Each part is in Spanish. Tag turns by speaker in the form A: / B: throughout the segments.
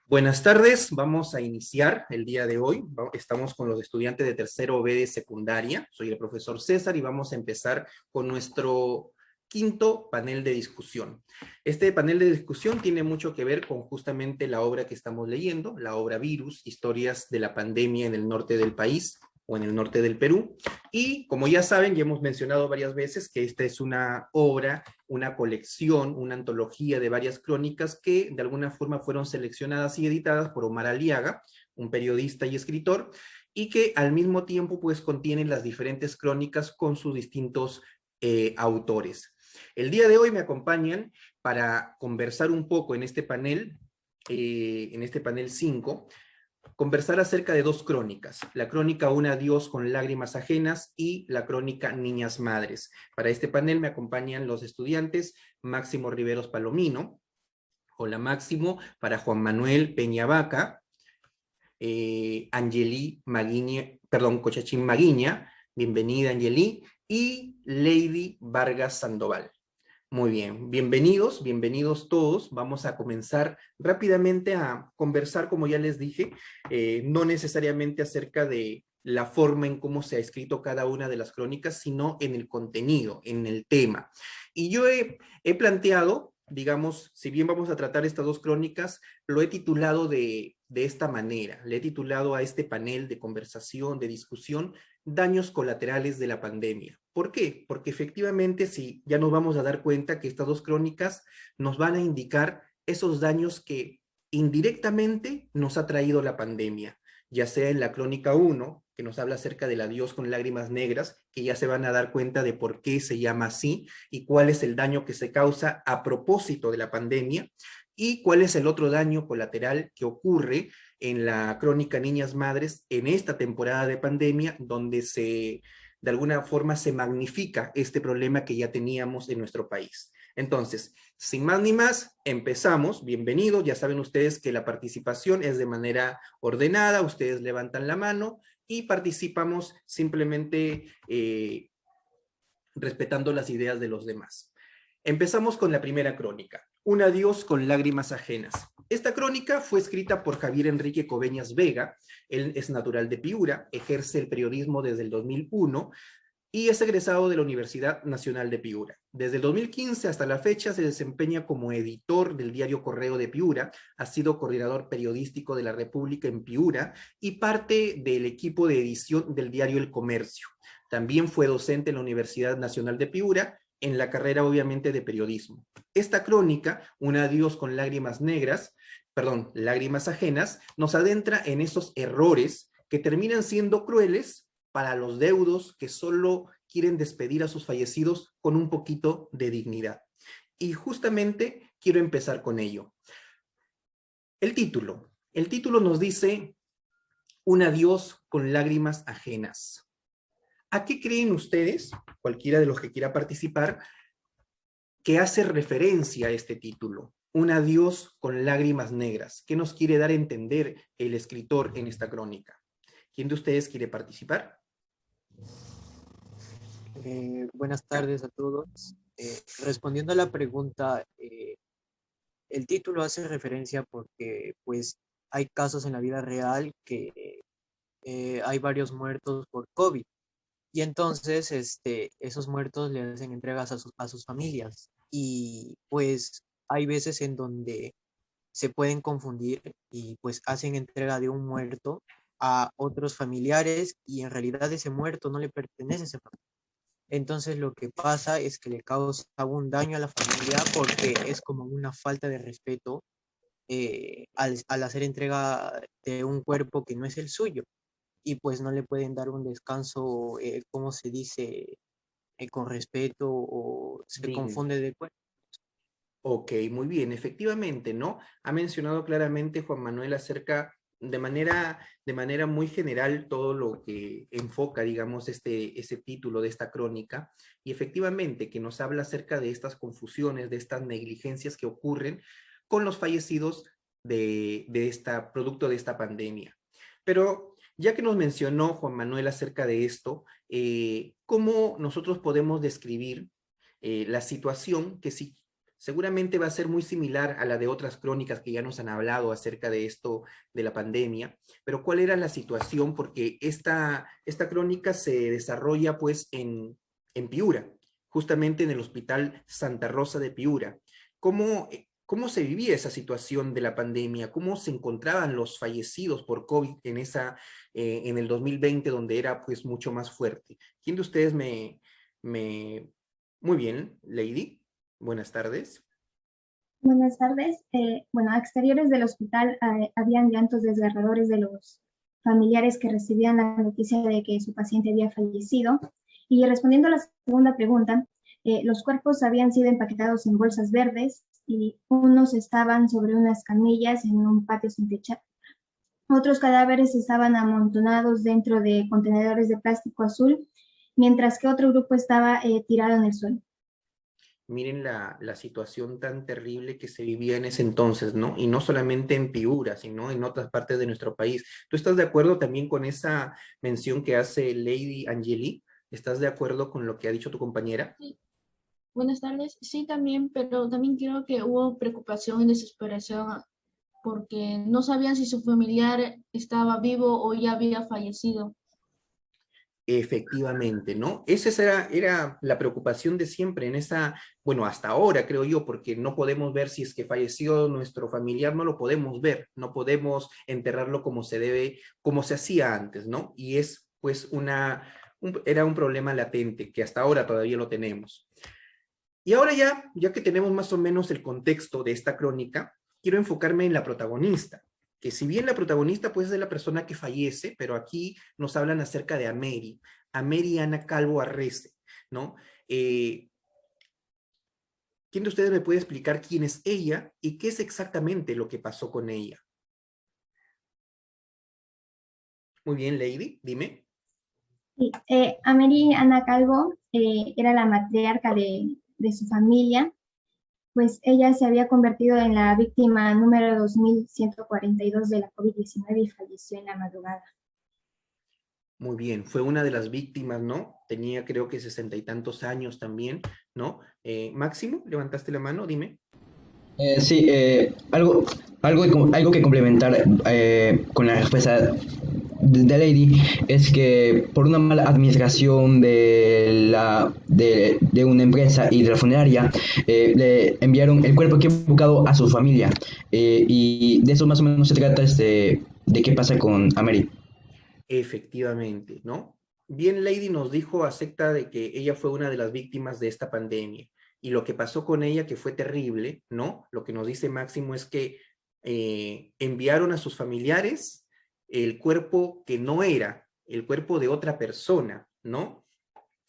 A: Buenas tardes, vamos a iniciar el día de hoy. Estamos con los estudiantes de tercero B de secundaria. Soy el profesor César y vamos a empezar con nuestro quinto panel de discusión. Este panel de discusión tiene mucho que ver con justamente la obra que estamos leyendo, la obra Virus, historias de la pandemia en el norte del país o en el norte del Perú. Y como ya saben, ya hemos mencionado varias veces que esta es una obra, una colección, una antología de varias crónicas que de alguna forma fueron seleccionadas y editadas por Omar Aliaga, un periodista y escritor, y que al mismo tiempo pues contienen las diferentes crónicas con sus distintos autores. El día de hoy me acompañan para conversar un poco en este panel 5, conversar acerca de dos crónicas, la crónica Un adiós con lágrimas ajenas y la crónica Niñas Madres. Para este panel me acompañan los estudiantes Máximo Riveros Palomino. Hola Máximo. Para Juan Manuel Peñavaca, Angeli Maguiña, perdón, Cochachín Maguiña, bienvenida Angeli, y Lady Vargas Sandoval. Muy bien, bienvenidos, bienvenidos todos. Vamos a comenzar rápidamente a conversar, como ya les dije, no necesariamente acerca de la forma en cómo se ha escrito cada una de las crónicas, sino en el contenido, en el tema. Y yo he planteado, digamos, si bien vamos a tratar estas dos crónicas, lo he titulado de esta manera, le he titulado a este panel de conversación, de discusión, daños colaterales de la pandemia. ¿Por qué? Porque efectivamente sí, ya nos vamos a dar cuenta que estas dos crónicas nos van a indicar esos daños que indirectamente nos ha traído la pandemia, ya sea en la crónica 1, que nos habla acerca del adiós con lágrimas negras, que ya se van a dar cuenta de por qué se llama así y cuál es el daño que se causa a propósito de la pandemia, y cuál es el otro daño colateral que ocurre en la crónica Niñas Madres en esta temporada de pandemia, donde de alguna forma se magnifica este problema que ya teníamos en nuestro país. Entonces, sin más ni más, empezamos. Bienvenidos. Ya saben ustedes que la participación es de manera ordenada. Ustedes levantan la mano y participamos simplemente respetando las ideas de los demás. Empezamos con la primera crónica, Un adiós con lágrimas ajenas. Esta crónica fue escrita por Javier Enrique Coveñas Vega. Él es natural de Piura, ejerce el periodismo desde el 2001 y es egresado de la Universidad Nacional de Piura. Desde el 2015 hasta la fecha se desempeña como editor del diario Correo de Piura, ha sido coordinador periodístico de la República en Piura y parte del equipo de edición del diario El Comercio. También fue docente en la Universidad Nacional de Piura, en la carrera obviamente de periodismo. Esta crónica, Un adiós con lágrimas negras, perdón, lágrimas ajenas, nos adentra en esos errores que terminan siendo crueles para los deudos que solo quieren despedir a sus fallecidos con un poquito de dignidad. Y justamente quiero empezar con ello. El título nos dice Un adiós con lágrimas ajenas. ¿A qué creen ustedes, cualquiera de los que quiera participar, que hace referencia a este título? Un adiós con lágrimas negras. ¿Qué nos quiere dar a entender el escritor en esta crónica? ¿Quién de ustedes quiere participar?
B: Buenas tardes a todos. Respondiendo a la pregunta, el título hace referencia porque pues hay casos en la vida real que hay varios muertos por COVID y entonces esos muertos le hacen entregas a sus familias y pues hay veces en donde se pueden confundir y pues hacen entrega de un muerto a otros familiares y en realidad ese muerto no le pertenece a ese familiar. Entonces lo que pasa es que le causa un daño a la familia porque es como una falta de respeto al hacer entrega de un cuerpo que no es el suyo y pues no le pueden dar un descanso, ¿cómo se dice? Con respeto o se
A: Digno.
B: confunde de cuerpo.
A: Ok, muy bien, efectivamente, ¿no? Ha mencionado claramente Juan Manuel acerca, de manera muy general, todo lo que enfoca, digamos, ese título de esta crónica, y efectivamente que nos habla acerca de estas confusiones, de estas negligencias que ocurren con los fallecidos producto de esta pandemia. Pero ya que nos mencionó Juan Manuel acerca de esto, ¿cómo nosotros podemos describir la situación que si seguramente va a ser muy similar a la de otras crónicas que ya nos han hablado acerca de esto de la pandemia, pero ¿cuál era la situación? Porque esta crónica se desarrolla pues en Piura, justamente en el Hospital Santa Rosa de Piura. ¿Cómo se vivía esa situación de la pandemia? ¿Cómo se encontraban los fallecidos por COVID en el 2020, donde era pues mucho más fuerte? ¿Quién de ustedes me... Muy bien, Lady, buenas tardes.
C: Buenas tardes. Bueno, a exteriores del hospital habían llantos desgarradores de los familiares que recibían la noticia de que su paciente había fallecido. Y respondiendo a la segunda pregunta, los cuerpos habían sido empaquetados en bolsas verdes y unos estaban sobre unas camillas en un patio sin techo. Otros cadáveres estaban amontonados dentro de contenedores de plástico azul, mientras que otro grupo estaba tirado en el suelo.
A: Miren la situación tan terrible que se vivía en ese entonces, ¿no? Y no solamente en Piura, sino en otras partes de nuestro país. ¿Tú estás de acuerdo también con esa mención que hace Lady Angeli? ¿Estás de acuerdo con lo que ha dicho tu compañera?
D: Sí, buenas tardes. Sí, también, pero también creo que hubo preocupación y desesperación porque no sabían si su familiar estaba vivo o ya había fallecido.
A: Efectivamente, ¿no? Era la preocupación de siempre en bueno, hasta ahora creo yo, porque no podemos ver si es que falleció nuestro familiar, no lo podemos ver, no podemos enterrarlo como se debe, como se hacía antes, ¿no? Y es pues era un problema latente que hasta ahora todavía lo tenemos. Y ahora ya que tenemos más o menos el contexto de esta crónica, quiero enfocarme en la protagonista, que si bien la protagonista pues es la persona que fallece, pero aquí nos hablan acerca de Ameri Ana Calvo Arrece, ¿no? ¿Quién de ustedes me puede explicar quién es ella y qué es exactamente lo que pasó con ella? Muy bien, Lady, dime.
C: Sí, Amelie Ana Calvo era la matriarca de su familia, pues ella se había convertido en la víctima número 2142 de la COVID-19 y falleció en la madrugada.
A: Muy bien, fue una de las víctimas, ¿no? Tenía creo que 60 y tantos años también, ¿no? Máximo, levantaste la mano, dime.
E: Sí, algo que complementar con la respuesta de Lady es que por una mala administración de una empresa y de la funeraria le enviaron el cuerpo equivocado a su familia y de eso más o menos se trata de qué pasa con Amelie.
A: Efectivamente, ¿no? Bien, Lady nos dijo acerca de que ella fue una de las víctimas de esta pandemia y lo que pasó con ella, que fue terrible, ¿no? Lo que nos dice Máximo es que enviaron a sus familiares el cuerpo que no era, el cuerpo de otra persona, ¿no?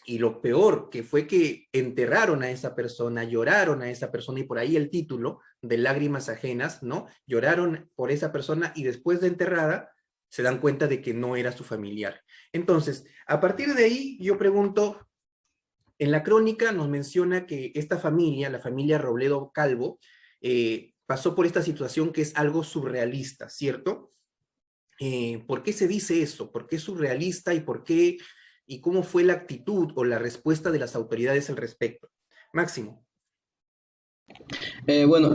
A: Y lo peor que fue que enterraron a esa persona, lloraron a esa persona y por ahí el título de Lágrimas Ajenas, ¿no? Lloraron por esa persona y después de enterrada se dan cuenta de que no era su familiar. Entonces, a partir de ahí yo pregunto, en la crónica nos menciona que esta familia, la familia Robledo Calvo, pasó por esta situación que es algo surrealista, ¿cierto? ¿Por qué se dice eso? ¿Por qué es surrealista y por qué y cómo fue la actitud o la respuesta de las autoridades al respecto? Máximo.
E: Bueno,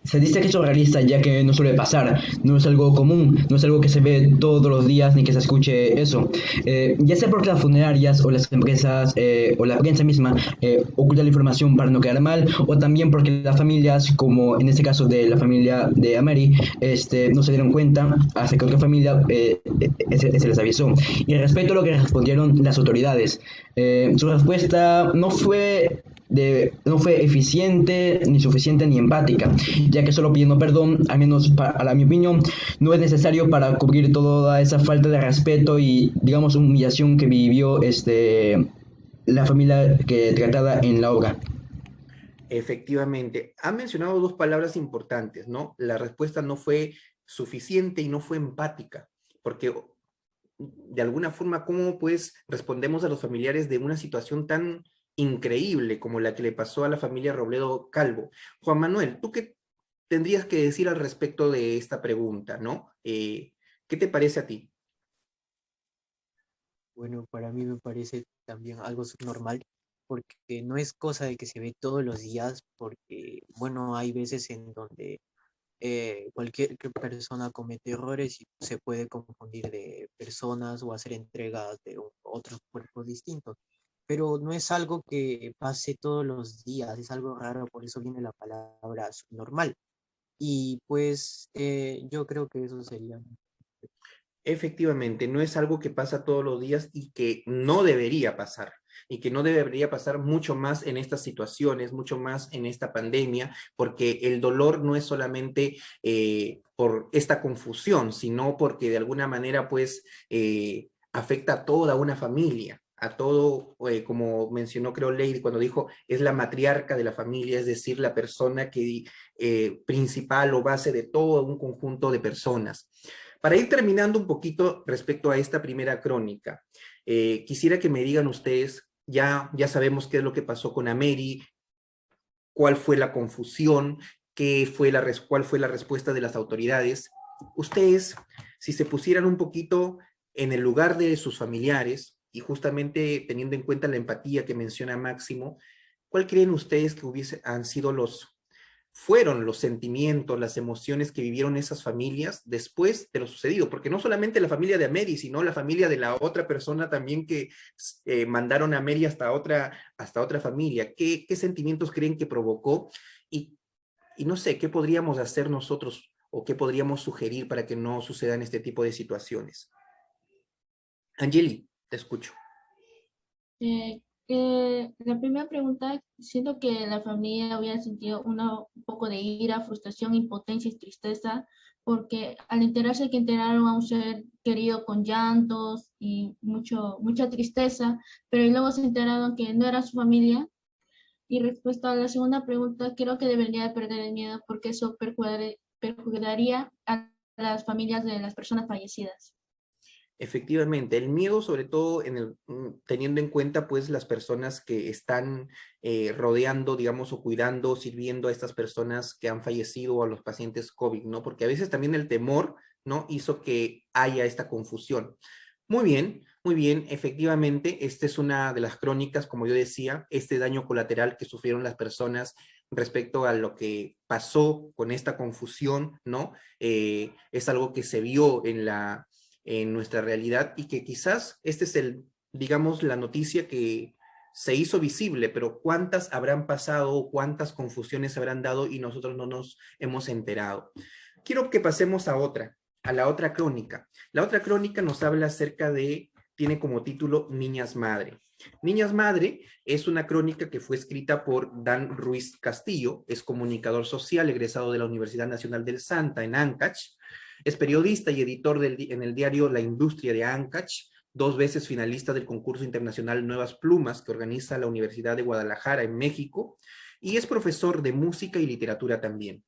E: se dice que es surrealista ya que no suele pasar, no es algo común, no es algo que se ve todos los días ni que se escuche eso. Ya sea porque las funerarias o las empresas o la prensa misma oculta la información para no quedar mal, o también porque las familias, como en este caso de la familia de Ameri, no se dieron cuenta hasta que otra familia se les avisó. Y respecto a lo que respondieron las autoridades, su respuesta no fue eficiente, ni suficiente, ni empática, ya que solo pidiendo perdón, al menos para mi opinión, no es necesario para cubrir toda esa falta de respeto y, digamos, humillación que vivió la familia que tratada en la obra.
A: Efectivamente, ha mencionado dos palabras importantes, ¿no? La respuesta no fue suficiente y no fue empática, porque de alguna forma, ¿cómo pues respondemos a los familiares de una situación tan increíble como la que le pasó a la familia Robledo Calvo? Juan Manuel, ¿tú qué tendrías que decir al respecto de esta pregunta, ¿no? ¿Qué te parece a ti?
B: Bueno, para mí me parece también algo subnormal, porque no es cosa de que se ve todos los días, porque, bueno, hay veces en donde cualquier persona comete errores y se puede confundir de personas o hacer entregas de otros cuerpos distintos. Pero no es algo que pase todos los días, es algo raro, por eso viene la palabra subnormal. Y pues yo creo que eso sería.
A: Efectivamente, no es algo que pasa todos los días y que no debería pasar, y que no debería pasar mucho más en estas situaciones, mucho más en esta pandemia, porque el dolor no es solamente por esta confusión, sino porque de alguna manera pues afecta a toda una familia, a todo, como mencionó creo Lady cuando dijo, es la matriarca de la familia, es decir, la persona que principal o base de todo un conjunto de personas. Para ir terminando un poquito respecto a esta primera crónica, quisiera que me digan ustedes, ya sabemos qué es lo que pasó con Ameri, cuál fue la confusión, cuál fue la respuesta de las autoridades. Ustedes, si se pusieran un poquito en el lugar de sus familiares, y justamente teniendo en cuenta la empatía que menciona Máximo, ¿cuál creen ustedes que fueron los sentimientos, las emociones que vivieron esas familias después de lo sucedido? Porque no solamente la familia de Ameri, sino la familia de la otra persona también que mandaron a Ameri hasta otra familia. ¿Qué sentimientos creen que provocó? Y no sé, ¿qué podríamos hacer nosotros o qué podríamos sugerir para que no sucedan este tipo de situaciones? Angeli, te escucho.
D: La primera pregunta, siento que la familia había sentido un poco de ira, frustración, impotencia y tristeza, porque al enterarse que enteraron a un ser querido con llantos y mucha tristeza, pero luego se enteraron que no era su familia. Y respecto a la segunda pregunta, creo que debería perder el miedo porque eso perjudicaría a las familias de las personas fallecidas.
A: Efectivamente, el miedo sobre todo teniendo en cuenta pues las personas que están rodeando, digamos, o cuidando, sirviendo a estas personas que han fallecido o a los pacientes COVID, ¿no? Porque a veces también el temor, ¿no? Hizo que haya esta confusión. Muy bien, efectivamente, esta es una de las crónicas, como yo decía, este daño colateral que sufrieron las personas respecto a lo que pasó con esta confusión, ¿no? Es algo que se vio en nuestra realidad y que quizás este es digamos, la noticia que se hizo visible, pero ¿cuántas habrán pasado, cuántas confusiones se habrán dado y nosotros no nos hemos enterado? Quiero que pasemos a la otra crónica. La otra crónica nos habla tiene como título Niñas Madre. Niñas Madre es una crónica que fue escrita por Dan Ruiz Castillo, es comunicador social egresado de la Universidad Nacional del Santa en Ancash. Es periodista y editor en el diario La Industria de Ancash, 2 veces finalista del concurso internacional Nuevas Plumas que organiza la Universidad de Guadalajara en México, y es profesor de música y literatura también.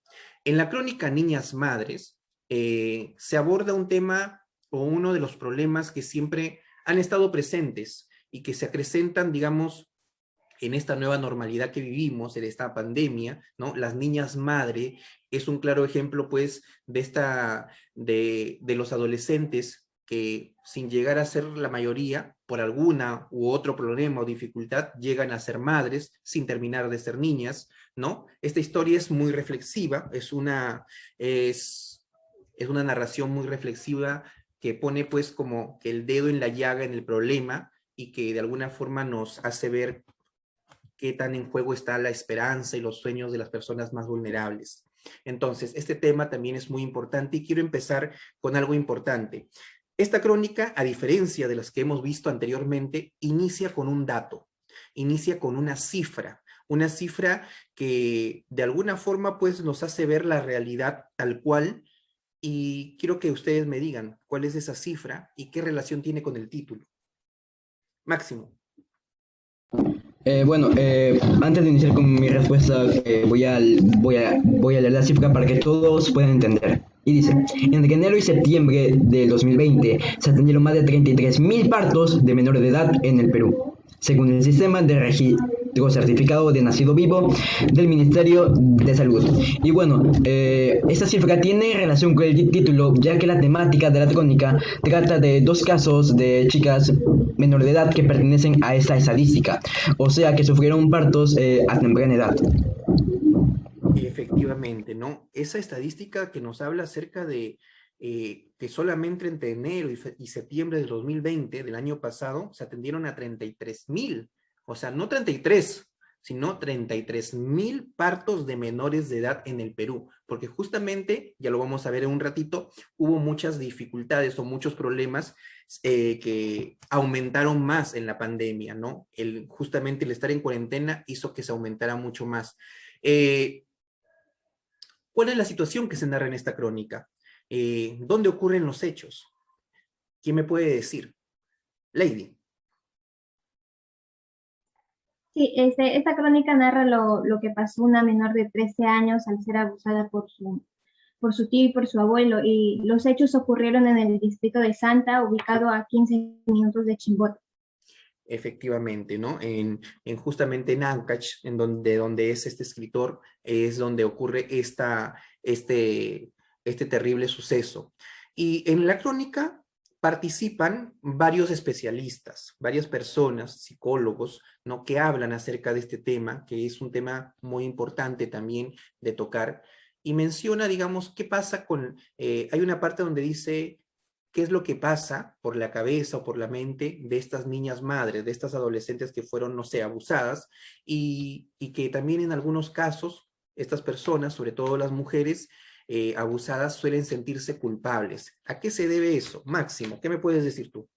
A: En la crónica Niñas Madres se aborda un tema o uno de los problemas que siempre han estado presentes y que se acrecentan, digamos, en esta nueva normalidad que vivimos, en esta pandemia, ¿no? Las niñas madre es un claro ejemplo, pues, de los adolescentes que, sin llegar a ser la mayoría, por alguna u otro problema o dificultad, llegan a ser madres sin terminar de ser niñas, ¿no? Esta historia es muy reflexiva, es una narración muy reflexiva que pone, pues, como que el dedo en la llaga, en el problema, y que de alguna forma nos hace ver qué tan en juego está la esperanza y los sueños de las personas más vulnerables. Entonces, este tema también es muy importante y quiero empezar con algo importante. Esta crónica, a diferencia de las que hemos visto anteriormente, inicia con un dato, inicia con una cifra que de alguna forma pues nos hace ver la realidad tal cual, y quiero que ustedes me digan cuál es esa cifra y qué relación tiene con el título. Máximo.
E: Antes de iniciar con mi respuesta, voy a leer la cifra para que todos puedan entender. Y dice, entre enero y septiembre del 2020 se atendieron más de 33.000 partos de menores de edad en el Perú, según el sistema de digo, certificado de nacido vivo del Ministerio de Salud. Y bueno, esta cifra tiene relación con el título, ya que la temática de la crónica trata de dos casos de chicas menores de edad que pertenecen a esta estadística, o sea que sufrieron partos a temprana edad.
A: Efectivamente, ¿no? Esa estadística que nos habla acerca de que solamente entre enero y septiembre del 2020, del año pasado, se atendieron a 33,000, o sea, no 33, sino 33,000 partos de menores de edad en el Perú, porque justamente, ya lo vamos a ver en un ratito, hubo muchas dificultades o muchos problemas que aumentaron más en la pandemia, ¿no? Justamente el estar en cuarentena hizo que se aumentara mucho más. ¿Cuál es la situación que se narra en esta crónica? ¿Dónde ocurren los hechos? ¿Quién me puede decir? Lady.
C: Sí, esta crónica narra lo que pasó una menor de 13 años al ser abusada por su tío y por su abuelo, y los hechos ocurrieron en el distrito de Santa, ubicado a 15 minutos de Chimbote.
A: Efectivamente, ¿no? Justamente en Ancash, donde es este escritor, es donde ocurre este terrible suceso. Y en la crónica participan varios especialistas, varias personas, psicólogos, ¿no? Que hablan acerca de este tema, que es un tema muy importante también de tocar, y menciona, digamos, qué pasa hay una parte donde dice qué es lo que pasa por la cabeza o por la mente de estas niñas madres, de estas adolescentes que fueron, no sé, abusadas, y que también en algunos casos estas personas, sobre todo las mujeres abusadas, suelen sentirse culpables. ¿A qué se debe eso? Máximo, ¿qué me puedes decir tú?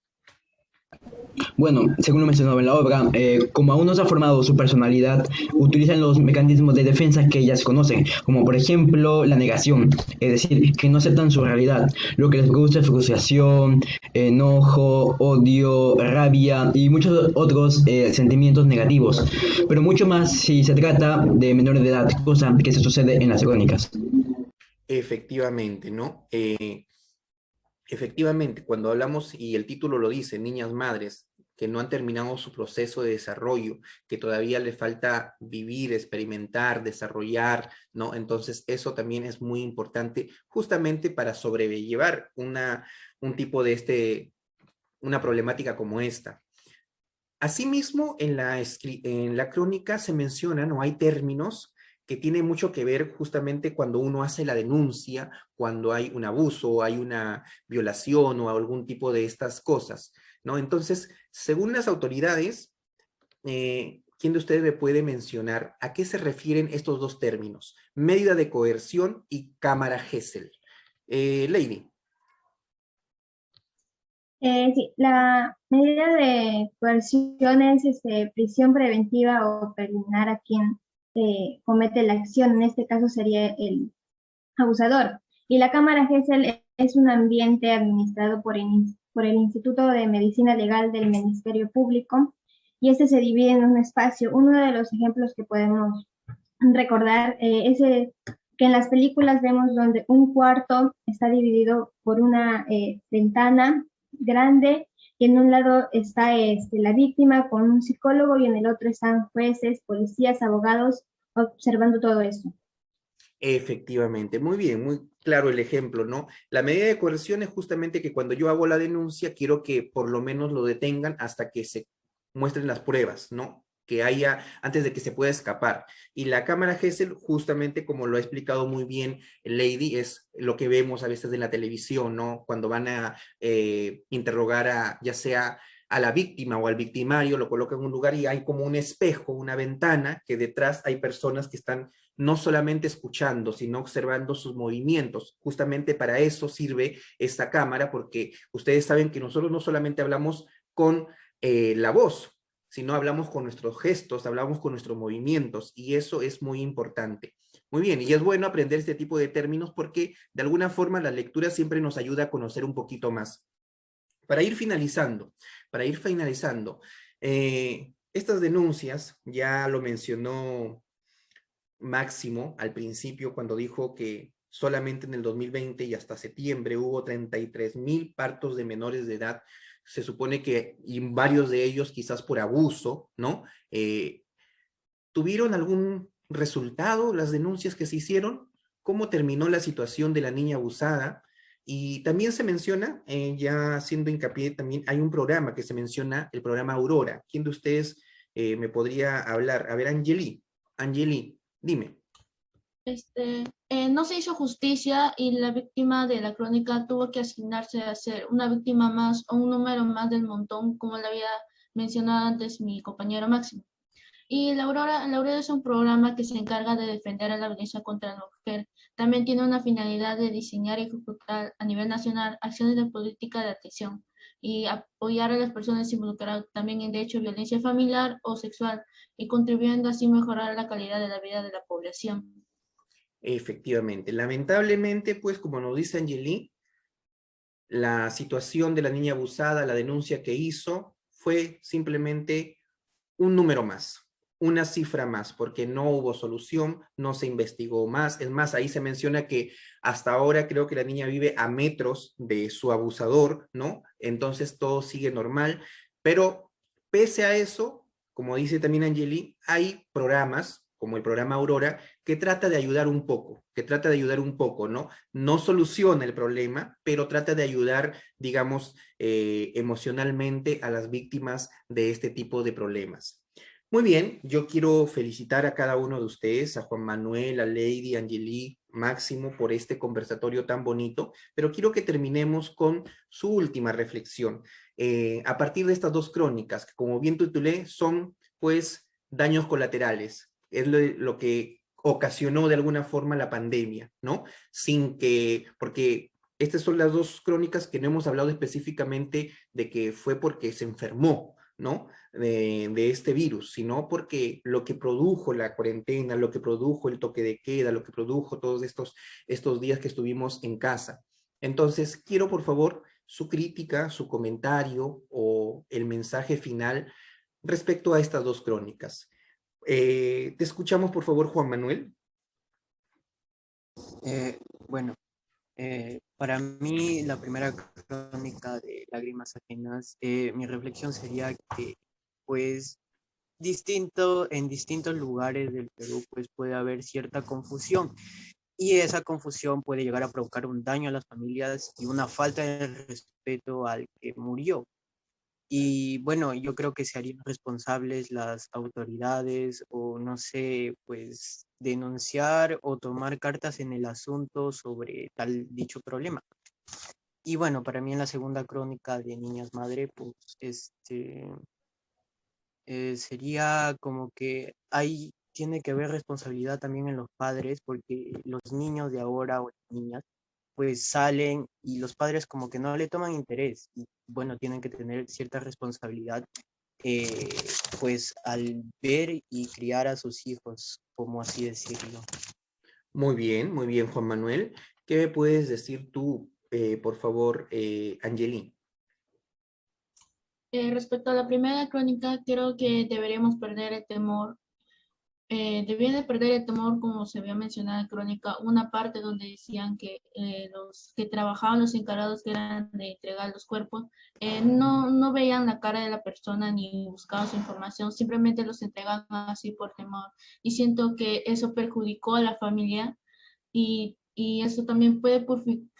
E: Bueno, según lo mencionado en la obra, como aún no se ha formado su personalidad, utilizan los mecanismos de defensa que ellas conocen, como por ejemplo la negación, es decir, que no aceptan su realidad. Lo que les produce es frustración, enojo, odio, rabia y muchos otros sentimientos negativos, pero mucho más si se trata de menores de edad, cosa que se sucede en las crónicas.
A: Efectivamente, ¿no? Efectivamente, cuando hablamos, y el título lo dice, niñas madres que no han terminado su proceso de desarrollo, que todavía le falta vivir, experimentar, desarrollar, ¿no? Entonces, eso también es muy importante justamente para sobrellevar un tipo de una problemática como esta. Asimismo, en la crónica se mencionan o hay términos que tienen mucho que ver justamente cuando uno hace la denuncia, cuando hay un abuso o hay una violación o algún tipo de estas cosas, ¿no? Entonces, según las autoridades, ¿quién de ustedes me puede mencionar a qué se refieren estos dos términos? Medida de coerción y cámara Gesell. Lady.
C: Sí, la medida de coerción es prisión preventiva o preliminar a quien comete la acción. En este caso sería el abusador. Y la Cámara GESEL es un ambiente administrado por el Instituto de Medicina Legal del Ministerio Público, y este se divide en un espacio. Uno de los ejemplos que podemos recordar es que en las películas vemos donde un cuarto está dividido por una ventana grande, y en un lado está la víctima con un psicólogo y en el otro están jueces, policías, abogados observando todo esto.
A: Efectivamente, muy bien, muy claro el ejemplo, ¿no? La medida de coerción es justamente que cuando yo hago la denuncia, quiero que por lo menos lo detengan hasta que se muestren las pruebas, ¿no? Que haya, antes de que se pueda escapar. Y la cámara Gesell, justamente como lo ha explicado muy bien Lady, es lo que vemos a veces en la televisión, ¿no? Cuando van a interrogar ya sea a la víctima o al victimario, lo colocan en un lugar y hay como un espejo, una ventana, que detrás hay personas que están no solamente escuchando, sino observando sus movimientos. Justamente para eso sirve esta cámara, porque ustedes saben que nosotros no solamente hablamos con la voz, sino hablamos con nuestros gestos, hablamos con nuestros movimientos, y eso es muy importante. Muy bien, y es bueno aprender este tipo de términos porque de alguna forma la lectura siempre nos ayuda a conocer un poquito más. Para ir finalizando, estas denuncias, ya lo mencionó Máximo al principio cuando dijo que solamente en el 2020 y hasta septiembre hubo 33,000 partos de menores de edad. Se supone que, y varios de ellos quizás por abuso, ¿no? ¿Tuvieron algún resultado las denuncias que se hicieron? ¿Cómo terminó la situación de la niña abusada? Y también se menciona, ya haciendo hincapié, también hay un programa que se menciona, el programa Aurora. ¿Quién de ustedes me podría hablar? A ver, Angeli, dime.
D: No se hizo justicia y la víctima de la crónica tuvo que asignarse a ser una víctima más o un número más del montón, como le había mencionado antes mi compañero Máximo. Y la Aurora es un programa que se encarga de defender a la violencia contra la mujer. También tiene una finalidad de diseñar y ejecutar a nivel nacional acciones de política de atención y apoyar a las personas involucradas también en, de hecho, violencia familiar o sexual y contribuyendo así a mejorar la calidad de la vida de la población.
A: Efectivamente. Lamentablemente, pues, como nos dice Angeli, la situación de la niña abusada, la denuncia que hizo, fue simplemente un número más, una cifra más, porque no hubo solución, no se investigó más. Es más, ahí se menciona que hasta ahora creo que la niña vive a metros de su abusador, ¿no? Entonces todo sigue normal, pero pese a eso, como dice también Angeli, hay programas como el programa Aurora, que trata de ayudar un poco, ¿no? No soluciona el problema, pero trata de ayudar, digamos, emocionalmente a las víctimas de este tipo de problemas. Muy bien, yo quiero felicitar a cada uno de ustedes, a Juan Manuel, a Lady, Angeli, Máximo, por este conversatorio tan bonito, pero quiero que terminemos con su última reflexión. A partir de estas dos crónicas, que como bien titulé, son pues daños colaterales, es lo que ocasionó de alguna forma la pandemia, ¿no? Porque estas son las dos crónicas que no hemos hablado específicamente de que fue porque se enfermó, ¿no? De este virus, sino porque lo que produjo la cuarentena, lo que produjo el toque de queda, lo que produjo todos estos días que estuvimos en casa. Entonces, quiero por favor su crítica, su comentario o el mensaje final respecto a estas dos crónicas. Te escuchamos, por favor, Juan Manuel.
B: Bueno, para mí la primera crónica de Lágrimas Ajenas, mi reflexión sería que pues en distintos lugares del Perú pues puede haber cierta confusión y esa confusión puede llegar a provocar un daño a las familias y una falta de respeto al que murió. Y bueno, yo creo que se harían responsables las autoridades o no sé, pues denunciar o tomar cartas en el asunto sobre tal dicho problema. Y bueno, para mí en la segunda crónica de Niñas Madre, pues sería como que ahí tiene que haber responsabilidad también en los padres porque los niños de ahora o las niñas pues salen y los padres como que no le toman interés y bueno, tienen que tener cierta responsabilidad eh, pues al ver y criar a sus hijos, como así decirlo.
A: Muy bien, Juan Manuel. ¿Qué me puedes decir tú, por favor, Angeli?
D: Respecto a la primera crónica, creo que deberíamos perder el temor. Debían de perder el temor, como se había mencionado en crónica, una parte donde decían que los que trabajaban, los encargados que eran de entregar los cuerpos, no veían la cara de la persona ni buscaban su información, simplemente los entregaban así por temor. Y siento que eso perjudicó a la familia y eso también puede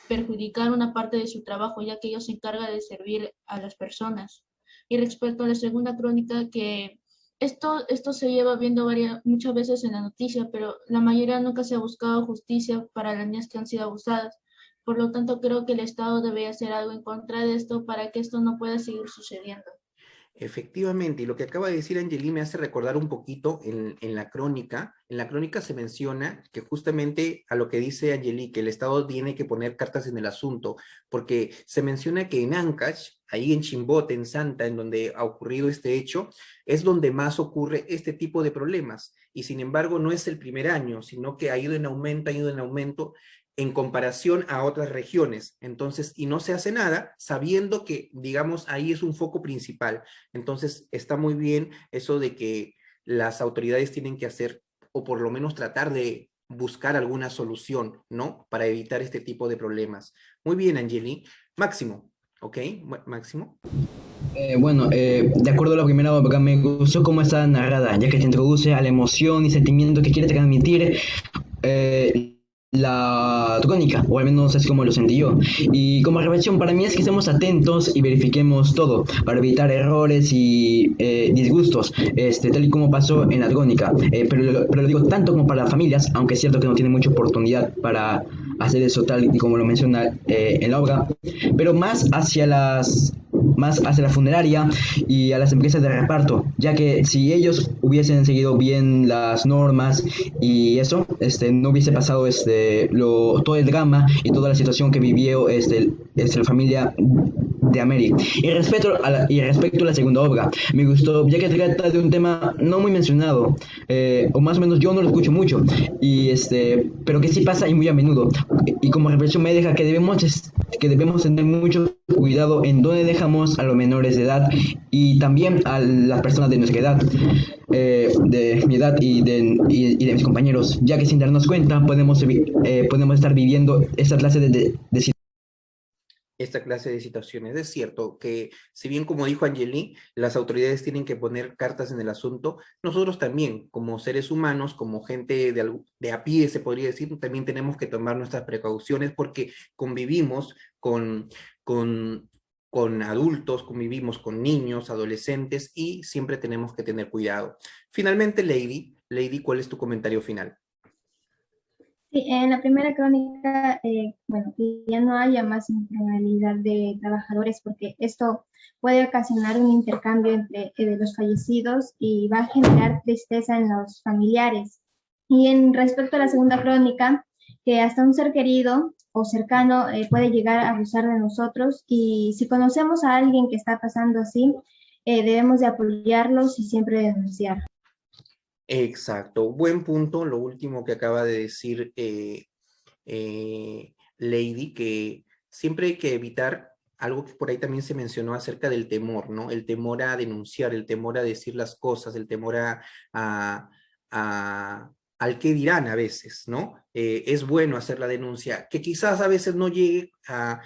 D: perjudicar una parte de su trabajo, ya que ellos se encargan de servir a las personas. Y respecto a la segunda crónica, que esto se lleva viendo muchas veces en la noticia, pero la mayoría nunca se ha buscado justicia para las niñas que han sido abusadas. Por lo tanto, creo que el Estado debe hacer algo en contra de esto para que esto no pueda seguir sucediendo.
A: Efectivamente, y lo que acaba de decir Angeli me hace recordar un poquito en la crónica. En la crónica se menciona que justamente a lo que dice Angeli, que el Estado tiene que poner cartas en el asunto, porque se menciona que en Ancash, ahí en Chimbote, en Santa, en donde ha ocurrido este hecho, es donde más ocurre este tipo de problemas. Y sin embargo, no es el primer año, sino que ha ido en aumento en comparación a otras regiones. Entonces, y no se hace nada sabiendo que, digamos, ahí es un foco principal. Entonces, está muy bien eso de que las autoridades tienen que hacer, o por lo menos tratar de buscar alguna solución, ¿no? Para evitar este tipo de problemas. Muy bien, Angeli. Máximo, ¿ok? Máximo.
E: De acuerdo a la primera obra, me gustó cómo está narrada, ya que te introduce a la emoción y sentimiento que quiere transmitir eh, la tónica, o al menos es como lo sentí yo. Y como reflexión para mí es que estemos atentos y verifiquemos todo para evitar errores y disgustos, tal y como pasó en la tónica. Pero lo digo tanto como para las familias, aunque es cierto que no tienen mucha oportunidad para hacer eso tal y como lo menciona en la obra, pero más hacia la funeraria y a las empresas de reparto, ya que si ellos hubiesen seguido bien las normas y eso, no hubiese pasado todo el drama y toda la situación que vivió la familia de América. Y respecto a la segunda obra, me gustó, ya que trata de un tema no muy mencionado, o más o menos yo no lo escucho mucho, pero que sí pasa y muy a menudo. Y como reflexión me deja que debemos tener mucho cuidado en dónde dejamos a los menores de edad y también a las personas de nuestra edad, de mi edad y de mis compañeros, ya que sin darnos cuenta podemos estar viviendo esta clase de
A: esta clase de situaciones. Es cierto que, si bien como dijo Angeli, las autoridades tienen que poner cartas en el asunto, nosotros también, como seres humanos, como gente de a pie, se podría decir, también tenemos que tomar nuestras precauciones porque convivimos con, con adultos, convivimos con niños, adolescentes y siempre tenemos que tener cuidado. Finalmente, Lady, ¿cuál es tu comentario final?
C: Sí, en la primera crónica, bueno, que ya no haya más informalidad de trabajadores porque esto puede ocasionar un intercambio entre de los fallecidos y va a generar tristeza en los familiares. Y en respecto a la segunda crónica, que hasta un ser querido o cercano puede llegar a abusar de nosotros y si conocemos a alguien que está pasando así, debemos de apoyarlos y siempre denunciar.
A: Exacto, buen punto. Lo último que acaba de decir Lady, que siempre hay que evitar algo que por ahí también se mencionó acerca del temor, ¿no? El temor a denunciar, el temor a decir las cosas, el temor a, al qué dirán a veces, ¿no? Es bueno hacer la denuncia, que quizás a veces no llegue a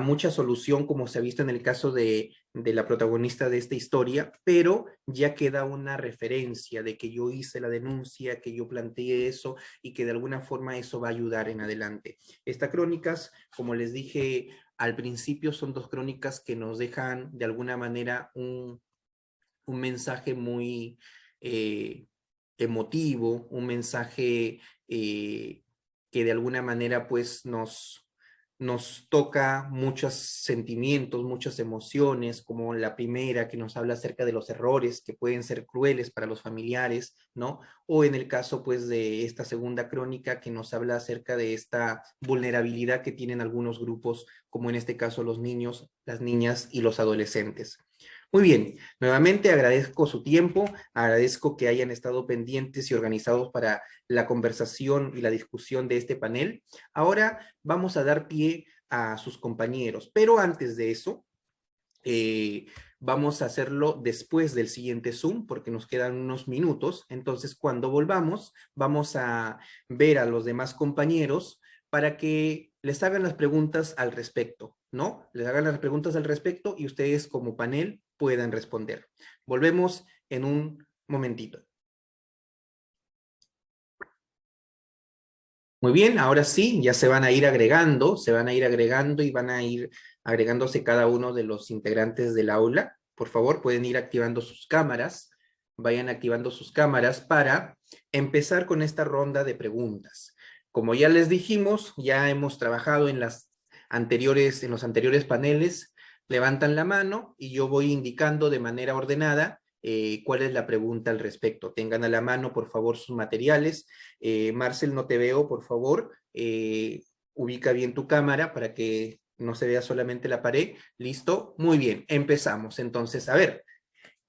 A: mucha solución como se ha visto en el caso de la protagonista de esta historia, pero ya queda una referencia de que yo hice la denuncia, que yo planteé eso y que de alguna forma eso va a ayudar en adelante. Estas crónicas, como les dije al principio, son dos crónicas que nos dejan de alguna manera un mensaje muy emotivo, un mensaje que de alguna manera pues nos toca muchos sentimientos, muchas emociones, como la primera que nos habla acerca de los errores que pueden ser crueles para los familiares, ¿no? O en el caso, pues, de esta segunda crónica que nos habla acerca de esta vulnerabilidad que tienen algunos grupos, como en este caso los niños, las niñas y los adolescentes. Muy bien, nuevamente agradezco su tiempo, agradezco que hayan estado pendientes y organizados para la conversación y la discusión de este panel. Ahora vamos a dar pie a sus compañeros, pero antes de eso, vamos a hacerlo después del siguiente Zoom porque nos quedan unos minutos. Entonces, cuando volvamos, vamos a ver a los demás compañeros para que les hagan las preguntas al respecto, ¿no? Les hagan las preguntas al respecto y ustedes como panel puedan responder. Volvemos en un momentito. Muy bien, ahora sí, ya se van a ir agregando y van a ir agregándose cada uno de los integrantes del aula. Por favor, pueden ir activando sus cámaras, vayan activando sus cámaras para empezar con esta ronda de preguntas. Como ya les dijimos, ya hemos trabajado en los anteriores paneles, levantan la mano y yo voy indicando de manera ordenada cuál es la pregunta al respecto. Tengan a la mano, por favor, sus materiales. Marcel, no te veo, por favor. Ubica bien tu cámara para que no se vea solamente la pared. ¿Listo? Muy bien, empezamos. Entonces, a ver,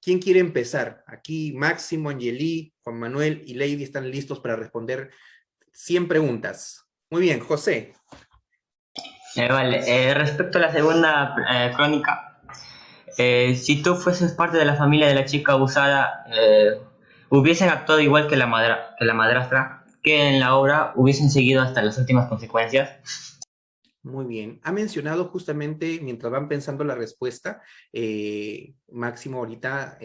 A: ¿quién quiere empezar? Aquí Máximo, Angeli, Juan Manuel y Lady están listos para responder 100 preguntas. Muy bien, José.
F: Vale, respecto a la segunda crónica, si tú fueses parte de la familia de la chica abusada, hubiesen actuado igual que la madrastra, que en la obra hubiesen seguido hasta las últimas consecuencias.
A: Muy bien. Ha mencionado justamente, mientras van pensando la respuesta, Máximo ahorita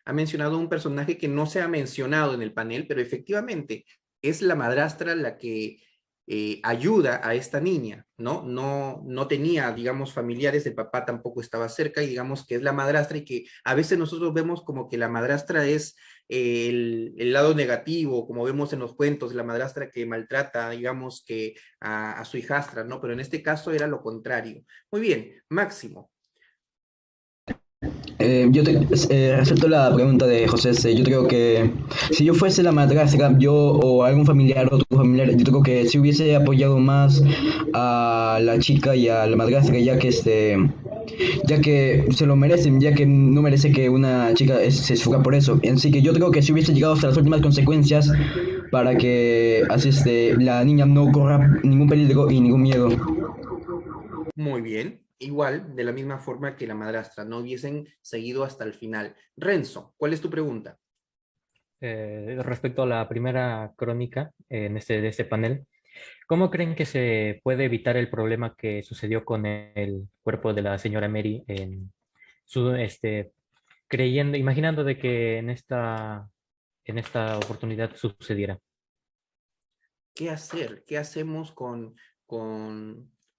A: ha mencionado un personaje que no se ha mencionado en el panel, pero efectivamente es la madrastra la que ayuda a esta niña, ¿no? No tenía, digamos, familiares, el papá tampoco estaba cerca y digamos que es la madrastra y que a veces nosotros vemos como que la madrastra es el lado negativo, como vemos en los cuentos, la madrastra que maltrata, digamos que a su hijastra, ¿no? Pero en este caso era lo contrario. Muy bien, Máximo.
E: Acepto la pregunta de José. Yo creo que si yo fuese la madrastra, yo o algún familiar o tu familiar, yo creo que si hubiese apoyado más a la chica y a la madrastra, ya que se lo merecen, ya que no merece que una chica se sufra por eso. Así que yo creo que si hubiese llegado hasta las últimas consecuencias para que así la niña no corra ningún peligro y ningún miedo.
A: Muy bien. Igual, de la misma forma que la madrastra, no hubiesen seguido hasta el final. Renzo, ¿cuál es tu pregunta?
G: Respecto a la primera crónica de este panel, ¿cómo creen que se puede evitar el problema que sucedió con el cuerpo de la señora Mary en su, creyendo, imaginando de que en esta oportunidad sucediera?
A: ¿Qué hacer? ¿Qué hacemos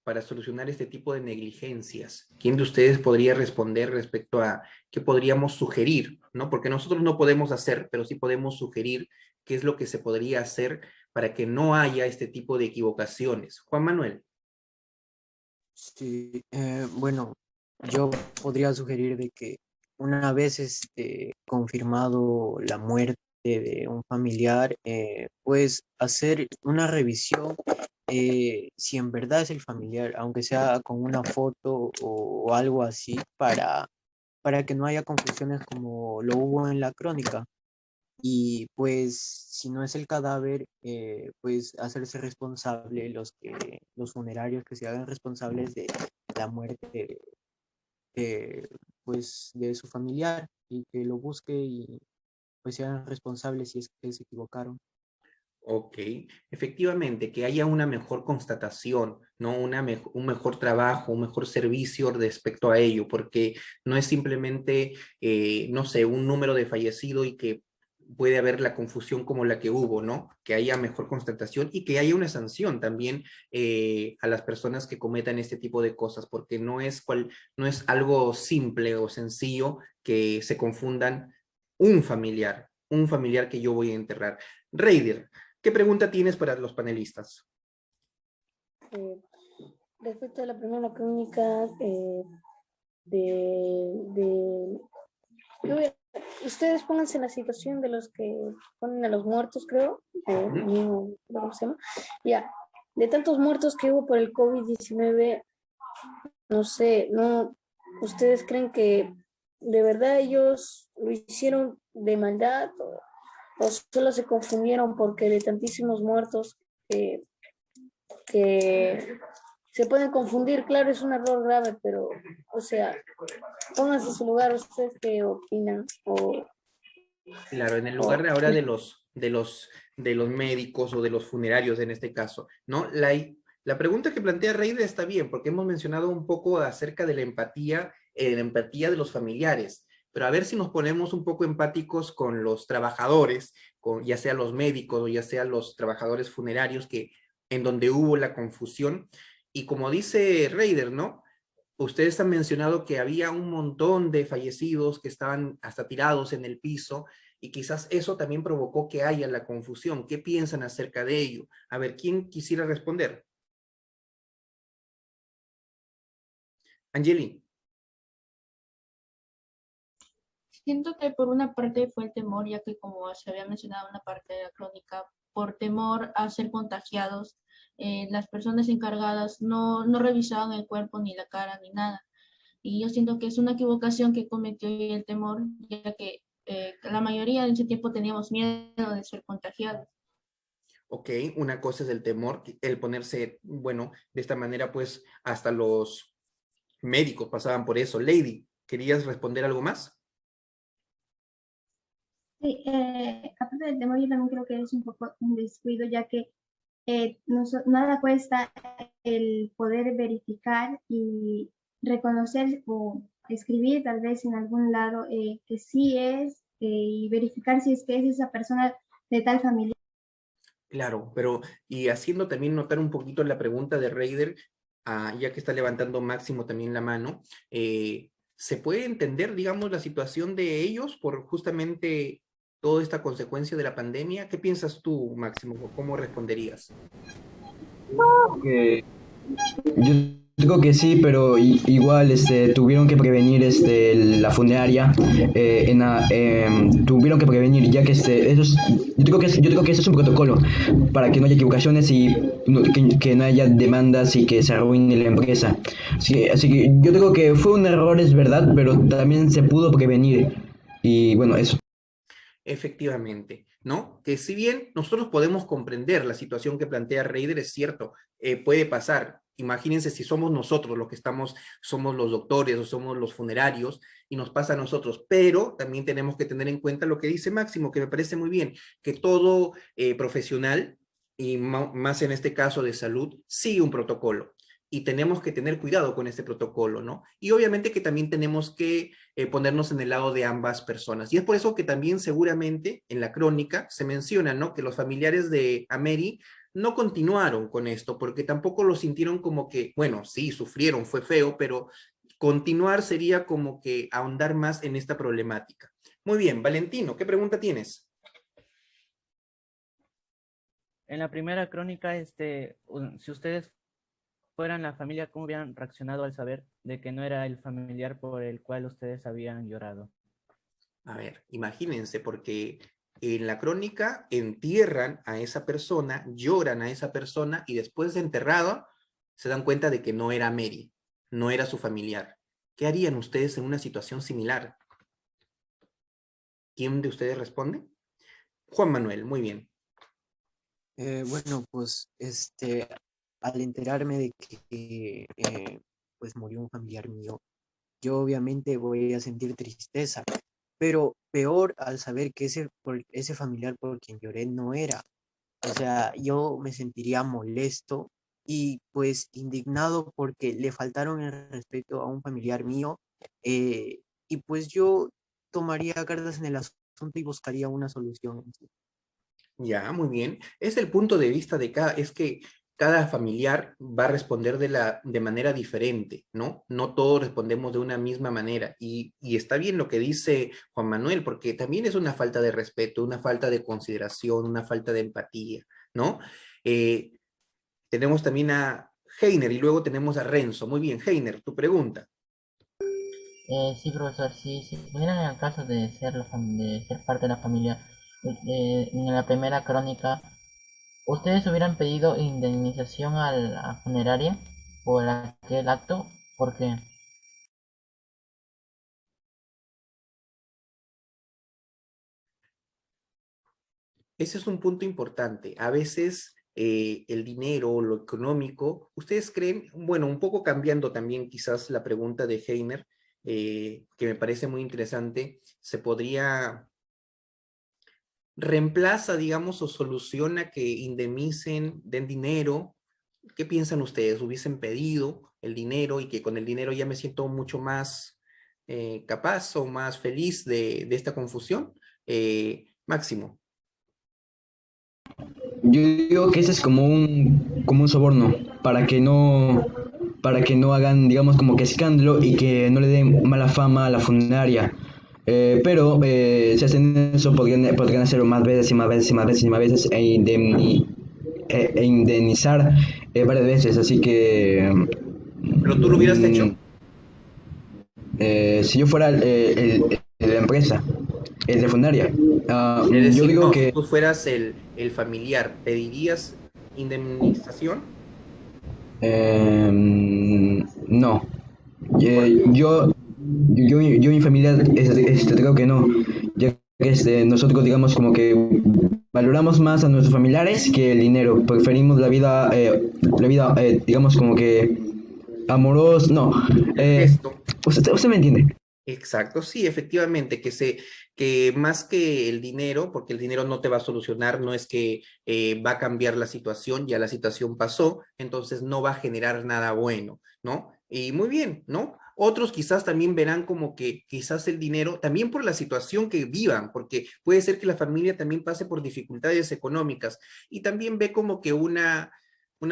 A: para solucionar este tipo de negligencias? ¿Quién de ustedes podría responder respecto a qué podríamos sugerir? ¿No? Porque nosotros no podemos hacer, pero sí podemos sugerir qué es lo que se podría hacer para que no haya este tipo de equivocaciones. Juan Manuel.
B: Sí, bueno, yo podría sugerir de que una vez confirmado la muerte de un familiar, pues hacer una revisión si en verdad es el familiar, aunque sea con una foto o algo así, para que no haya confusiones como lo hubo en la crónica. Y pues si no es el cadáver, pues hacerse responsable los funerarios que se hagan responsables de la muerte pues de su familiar y que lo busque y pues se hagan responsables si es que se equivocaron.
A: Ok, efectivamente, que haya una mejor constatación, ¿no? Un mejor trabajo, un mejor servicio respecto a ello, porque no es simplemente, no sé, un número de fallecido y que puede haber la confusión como la que hubo, ¿no? Que haya mejor constatación y que haya una sanción también a las personas que cometan este tipo de cosas, porque no es algo simple o sencillo que se confundan un familiar que yo voy a enterrar. Reider, ¿qué pregunta tienes para los panelistas?
H: Eh, Respecto a la primera crónica de ustedes pónganse en la situación de los que ponen a los muertos, creo, ¿cómo se llama? Ya, de tantos muertos que hubo por el COVID-19, no sé, ¿ustedes creen que de verdad ellos lo hicieron de maldad o solo se confundieron porque de tantísimos muertos que se pueden confundir? Claro, es un error grave, pero, o sea, pónganse en su lugar, ¿ustedes qué opinan?
A: Claro, en el lugar de ahora de los médicos o de los funerarios en este caso, ¿no? La pregunta que plantea Reide está bien, porque hemos mencionado un poco acerca de la empatía de los familiares, pero a ver si nos ponemos un poco empáticos con los trabajadores, ya sea los médicos o ya sea los trabajadores funerarios, en donde hubo la confusión. Y como dice Reider, ¿no? Ustedes han mencionado que había un montón de fallecidos que estaban hasta tirados en el piso y quizás eso también provocó que haya la confusión. ¿Qué piensan acerca de ello? A ver, ¿quién quisiera responder? Angeli.
D: Siento que por una parte fue el temor, ya que como se había mencionado en una parte de la crónica, por temor a ser contagiados, las personas encargadas no revisaban el cuerpo, ni la cara, ni nada. Y yo siento que es una equivocación que cometió el temor, ya que la mayoría de ese tiempo teníamos miedo de ser contagiados.
A: Ok, una cosa es el temor, el ponerse, bueno, de esta manera pues hasta los médicos pasaban por eso. Lady, ¿querías responder algo más?
C: Sí, aparte del temor, yo también creo que es un poco un descuido, ya que nada cuesta el poder verificar y reconocer o escribir tal vez en algún lado que sí es y verificar si es que es esa persona de tal familia.
A: Claro, pero y haciendo también notar un poquito la pregunta de Reider, ya que está levantando Máximo también la mano, ¿se puede entender, digamos, la situación de ellos por justamente toda esta consecuencia de la pandemia? ¿Qué piensas tú, Máximo? ¿Cómo responderías?
E: Que Yo digo que sí, pero igual tuvieron que prevenir la funeraria, tuvieron que prevenir, ya que yo digo que eso es un protocolo para que no haya equivocaciones y que no haya demandas y que se arruine la empresa. Así que yo digo que fue un error, es verdad, pero también se pudo prevenir. Y bueno, eso.
A: Efectivamente, ¿no? Que si bien nosotros podemos comprender la situación que plantea Reider, es cierto, puede pasar. Imagínense si somos nosotros los que estamos, somos los doctores o somos los funerarios y nos pasa a nosotros, pero también tenemos que tener en cuenta lo que dice Máximo, que me parece muy bien, que todo profesional, y más en este caso de salud, sigue un protocolo. Y tenemos que tener cuidado con este protocolo, ¿no? Y obviamente que también tenemos que ponernos en el lado de ambas personas. Y es por eso que también seguramente en la crónica se menciona, ¿no? Que los familiares de Ameri no continuaron con esto, porque tampoco lo sintieron como que, bueno, sí, sufrieron, fue feo, pero continuar sería como que ahondar más en esta problemática. Muy bien, Valentino, ¿qué pregunta tienes?
I: En la primera crónica, si ustedes fueran la familia, ¿cómo hubieran reaccionado al saber de que no era el familiar por el cual ustedes habían llorado?
A: A ver, imagínense, porque en la crónica entierran a esa persona, lloran a esa persona y después de enterrado se dan cuenta de que no era Mary, no era su familiar. ¿Qué harían ustedes en una situación similar? ¿Quién de ustedes responde? Juan Manuel, muy bien.
B: Bueno, pues al enterarme de que pues murió un familiar mío, yo obviamente voy a sentir tristeza, pero peor al saber que ese familiar por quien lloré no era. O sea, yo me sentiría molesto y pues indignado porque le faltaron el respeto a un familiar mío, y pues yo tomaría cartas en el asunto y buscaría una solución.
A: Ya, muy bien. Es el punto de vista de es que cada familiar va a responder de manera diferente, ¿no? No todos respondemos de una misma manera. Y está bien lo que dice Juan Manuel, porque también es una falta de respeto, una falta de consideración, una falta de empatía, ¿no? Tenemos también a Heiner y luego tenemos a Renzo. Muy bien, Heiner, tu pregunta.
J: Sí, profesor, sí, si pudieran en el caso de de ser parte de la familia, en la primera crónica, ¿ustedes hubieran pedido indemnización a la funeraria por aquel acto? ¿Por qué?
A: Ese es un punto importante. A veces el dinero, lo económico, ¿ustedes creen, bueno, un poco cambiando también quizás la pregunta de Heiner, que me parece muy interesante, se podría reemplaza, digamos, o soluciona que indemnicen, den dinero? ¿Qué piensan ustedes? ¿Hubiesen pedido el dinero y que con el dinero ya me siento mucho más capaz o más feliz de esta confusión? Máximo.
E: Yo digo que ese es como un soborno para que no hagan, digamos, como que escándalo y que no le den mala fama a la funeraria. Pero si hacen eso podrían hacerlo más veces y más veces y más veces y más veces e indemnizar varias veces. Así que
A: ¿Pero tú lo hubieras hecho?
E: Si yo fuera la empresa, el de funeraria,
A: Es decir,
E: yo digo
A: no,
E: que
A: si tú fueras el familiar, ¿pedirías indemnización?
E: no. Yo mi familia creo que no, ya que nosotros digamos como que valoramos más a nuestros familiares que el dinero, preferimos la vida digamos como que amorosa, no,
A: El gesto.
E: usted me entiende.
A: Exacto, sí, efectivamente, que más que el dinero, porque el dinero no te va a solucionar, no es que va a cambiar la situación, ya la situación pasó, entonces no va a generar nada bueno, ¿no? Y muy bien, ¿no? Otros quizás también verán como que quizás el dinero, también por la situación que vivan, porque puede ser que la familia también pase por dificultades económicas y también ve como que una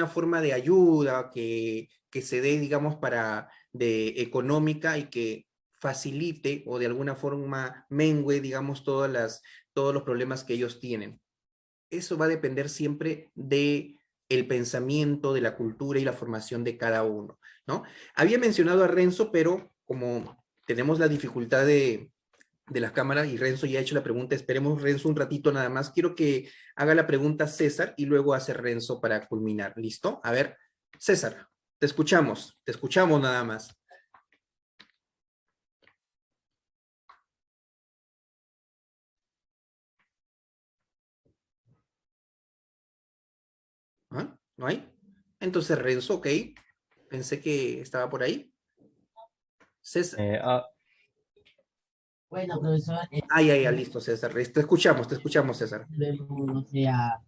A: forma de ayuda que se dé, digamos, para de económica y que facilite o de alguna forma mengue, digamos, todos los problemas que ellos tienen. Eso va a depender siempre de el pensamiento, de la cultura y la formación de cada uno, ¿no? Había mencionado a Renzo, pero como tenemos la dificultad de la cámara y Renzo ya ha hecho la pregunta, esperemos Renzo un ratito nada más. Quiero que haga la pregunta César y luego hace Renzo para culminar. ¿Listo? A ver, César, te escuchamos nada más. ¿Ah? ¿No hay? Entonces Renzo, ok. Pensé que estaba por ahí. César.
J: Bueno, profesor,
A: Ya, listo, César. Te escuchamos, César.
J: vemos, no sé, a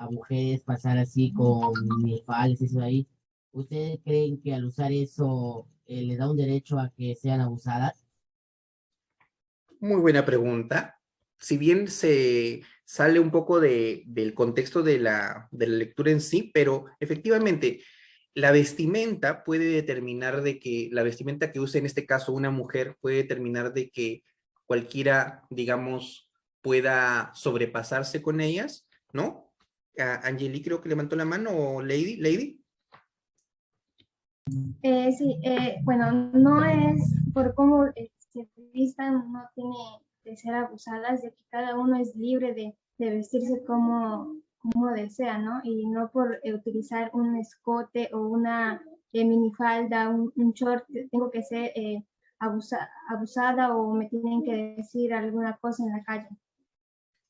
J: mujeres pasar así con minifaldas y eso ahí. ¿Ustedes creen que al usar eso les da un derecho a que sean abusadas?
A: Muy buena pregunta. Si bien se sale un poco del contexto de la lectura en sí, pero efectivamente la vestimenta puede determinar de que, la vestimenta que use en este caso una mujer puede determinar de que cualquiera, digamos, pueda sobrepasarse con ellas, ¿no? Angeli creo que levantó la mano, o Lady.
C: Sí, bueno, no es por cómo se vistan, no tiene de ser abusadas, de que cada uno es libre de vestirse como desea, ¿no? Y no por utilizar un escote o una minifalda, un short, tengo que ser abusada o me tienen que decir alguna cosa en la calle.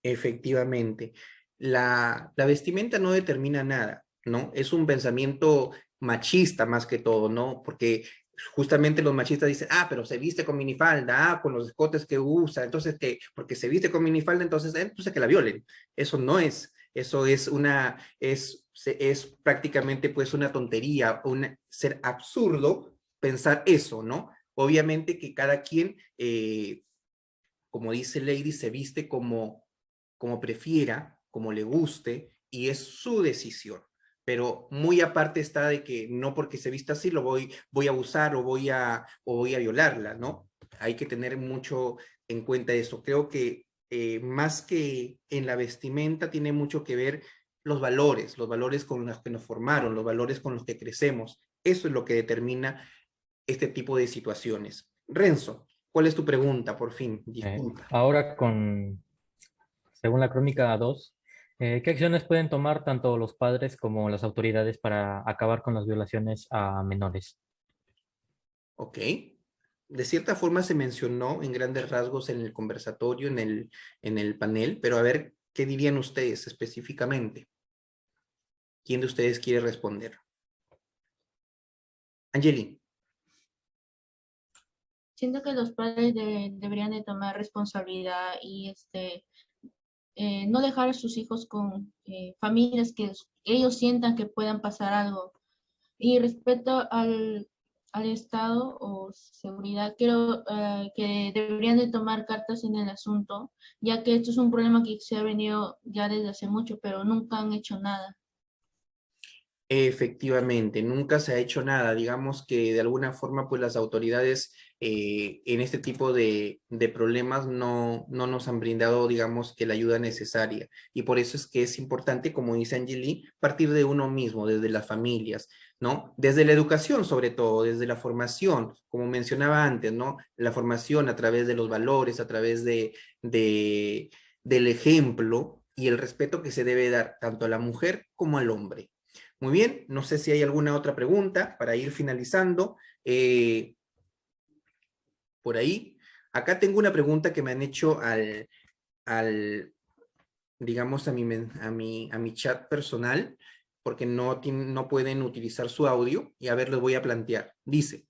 A: Efectivamente. La vestimenta no determina nada, ¿no? Es un pensamiento machista más que todo, ¿no? Porque justamente los machistas dicen, pero se viste con minifalda, con los escotes que usa, entonces que, porque se viste con minifalda, entonces que la violen. Eso no es, eso es es prácticamente pues una tontería, ser absurdo pensar eso, ¿no? Obviamente que cada quien, como dice Lady, se viste como prefiera, como le guste, y es su decisión. Pero muy aparte está de que no porque se vista así lo voy a abusar o voy a violarla, ¿no? Hay que tener mucho en cuenta eso. Creo que más que en la vestimenta tiene mucho que ver los valores con los que nos formaron, los valores con los que crecemos. Eso es lo que determina este tipo de situaciones. Renzo, ¿cuál es tu pregunta, por fin? Disculpa.
G: Ahora según la crónica 2, ¿qué acciones pueden tomar tanto los padres como las autoridades para acabar con las violaciones a menores?
A: Ok. De cierta forma se mencionó en grandes rasgos en el conversatorio, en el panel, pero a ver, ¿qué dirían ustedes específicamente? ¿Quién de ustedes quiere responder? Angeli.
D: Siento que los padres deberían de tomar responsabilidad y no dejar a sus hijos con familias que ellos sientan que puedan pasar algo. Y respecto al Estado o seguridad, creo que deberían de tomar cartas en el asunto, ya que esto es un problema que se ha venido ya desde hace mucho, pero nunca han hecho nada.
A: Efectivamente, nunca se ha hecho nada. Digamos que de alguna forma, pues las autoridades en este tipo de problemas no nos han brindado, digamos, que la ayuda necesaria. Y por eso es que es importante, como dice Angeli, partir de uno mismo, desde las familias, ¿no? Desde la educación, sobre todo, desde la formación, como mencionaba antes, ¿no? La formación a través de los valores, a través del ejemplo y el respeto que se debe dar tanto a la mujer como al hombre. Muy bien, no sé si hay alguna otra pregunta para ir finalizando. Por ahí. Acá tengo una pregunta que me han hecho digamos, a mi chat personal, porque no pueden utilizar su audio, y a ver, les voy a plantear. Dice,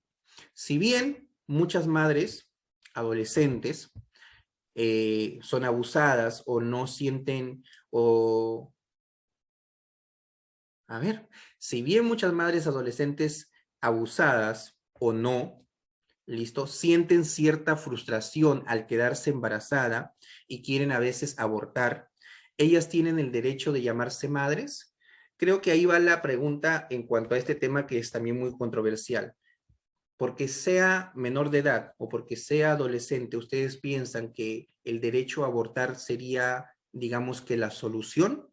A: si bien muchas madres adolescentes son abusadas o no sienten, o a ver, si bien muchas madres adolescentes abusadas o no, listo, sienten cierta frustración al quedarse embarazada y quieren a veces abortar, ¿ellas tienen el derecho de llamarse madres? Creo que ahí va la pregunta en cuanto a este tema que es también muy controversial. Porque sea menor de edad o porque sea adolescente, ¿ustedes piensan que el derecho a abortar sería, digamos, que la solución?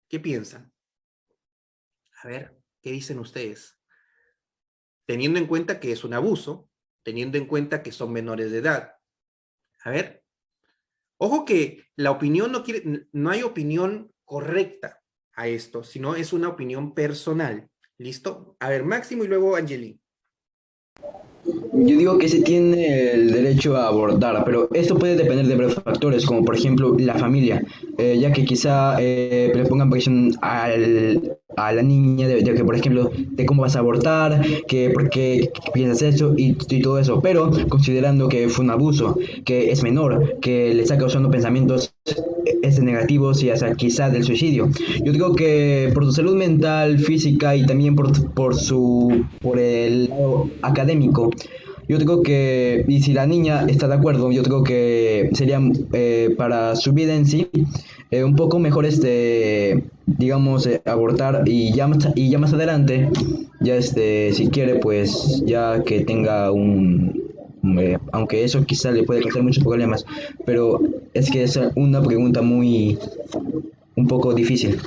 A: ¿Qué piensan? A ver, ¿qué dicen ustedes? Teniendo en cuenta que es un abuso, teniendo en cuenta que son menores de edad. A ver, ojo que la opinión no hay opinión correcta a esto, sino es una opinión personal. ¿Listo? A ver, Máximo y luego Angeli.
E: Yo digo que se tiene el derecho a abortar, pero esto puede depender de varios factores, como por ejemplo la familia, ya que quizá le pongan presión a la niña de que, por ejemplo, de cómo vas a abortar, que por qué piensas eso y todo eso, pero considerando que fue un abuso, que es menor, que le está causando pensamientos negativos y hasta quizá del suicidio. Yo digo que por su salud mental, física y también por el lado académico, yo digo que, y si la niña está de acuerdo, yo digo que sería para su vida en sí un poco mejor digamos, abortar y ya más adelante, ya si quiere, pues ya que tenga aunque eso quizá le puede causar muchos problemas, pero es que es una pregunta un poco difícil.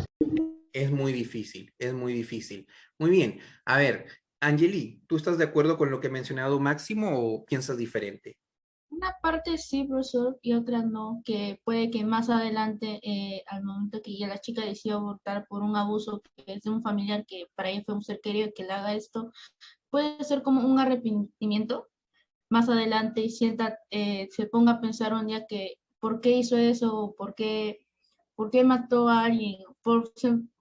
A: Es muy difícil, es muy difícil. Muy bien, a ver, Angeli, ¿tú estás de acuerdo con lo que ha mencionado Máximo o piensas diferente?
D: Una parte sí, profesor, y otra no, que puede que más adelante, al momento que ya la chica decidió abortar por un abuso que es de un familiar que para ella fue un ser querido que le haga esto, puede ser como un arrepentimiento más adelante y se ponga a pensar un día que por qué hizo eso, por qué mató a alguien,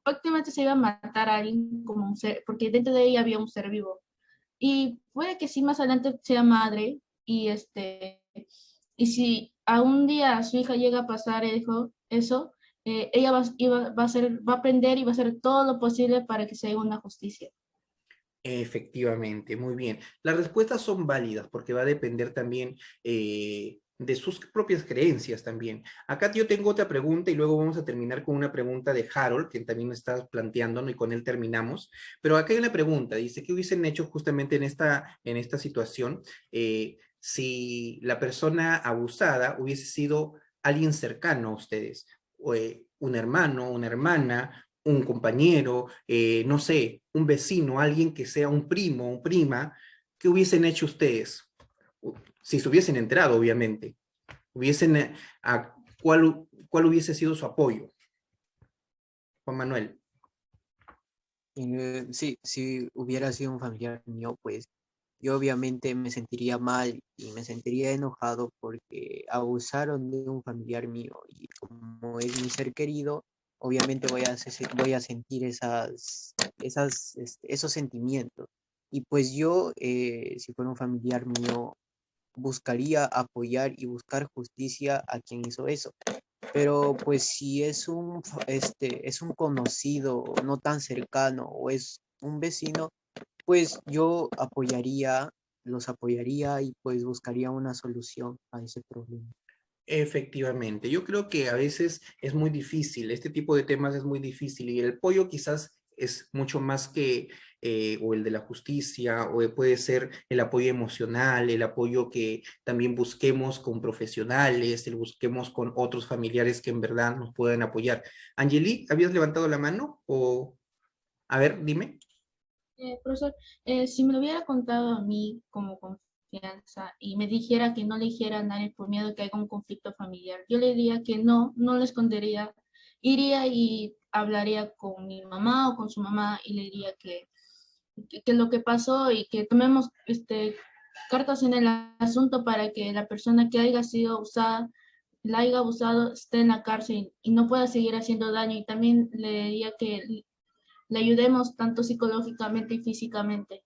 D: prácticamente se iba a matar a alguien como un ser, porque dentro de ella había un ser vivo. Y puede que sí más adelante sea madre y y si a un día su hija llega a pasar eso, ella va a aprender y va a hacer todo lo posible para que se haga una justicia.
A: Efectivamente, muy bien. Las respuestas son válidas porque va a depender también de sus propias creencias también. Acá yo tengo otra pregunta y luego vamos a terminar con una pregunta de Harold, que también me está planteando, ¿no? Y con él terminamos. Pero acá hay una pregunta, dice, ¿qué hubiesen hecho justamente en esta situación si la persona abusada hubiese sido alguien cercano a ustedes? Un hermano, una hermana, un compañero, no sé, un vecino, alguien que sea un primo, un prima, ¿qué hubiesen hecho ustedes? Si se hubiesen enterado, obviamente. ¿Cuál hubiese sido su apoyo? Juan Manuel.
B: Sí, si hubiera sido un familiar mío, pues yo obviamente me sentiría mal y me sentiría enojado porque abusaron de un familiar mío y como es mi ser querido, obviamente voy a sentir esos sentimientos. Y pues yo, si fuera un familiar mío, buscaría apoyar y buscar justicia a quien hizo eso. Pero pues si es un conocido no tan cercano o es un vecino, pues los apoyaría y pues buscaría una solución a ese problema.
A: Efectivamente, yo creo que a veces es muy difícil, este tipo de temas es muy difícil y el apoyo quizás es mucho más que, o el de la justicia, o puede ser el apoyo emocional, el apoyo que también busquemos con profesionales, el busquemos con otros familiares que en verdad nos puedan apoyar. Angeli, ¿habías levantado la mano? O, a ver, dime.
D: Profesor, si me lo hubiera contado a mí como confianza y me dijera que no le dijera a nadie por miedo que haya un conflicto familiar, yo le diría que no le escondería, iría y hablaría con mi mamá o con su mamá y le diría que lo que pasó y que tomemos cartas en el asunto para que la persona que haya sido usada, la haya abusado, esté en la cárcel y no pueda seguir haciendo daño. Y también le diría que le ayudemos tanto psicológicamente y físicamente.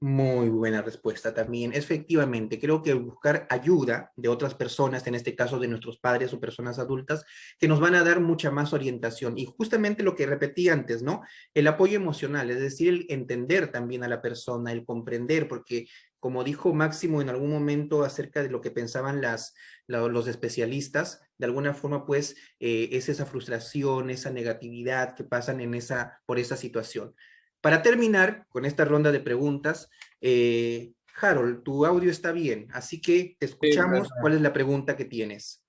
A: Muy buena respuesta también. Efectivamente, creo que buscar ayuda de otras personas, en este caso de nuestros padres o personas adultas, que nos van a dar mucha más orientación. Y justamente lo que repetí antes, ¿no? El apoyo emocional, es decir, el entender también a la persona, el comprender, porque como dijo Máximo en algún momento acerca de lo que pensaban los especialistas, de alguna forma, pues, es esa frustración, esa negatividad que pasan por esa situación. Para terminar con esta ronda de preguntas, Harold, tu audio está bien, así que te
K: Sí,
A: escuchamos.
K: profesor.
A: ¿Cuál es la pregunta que tienes?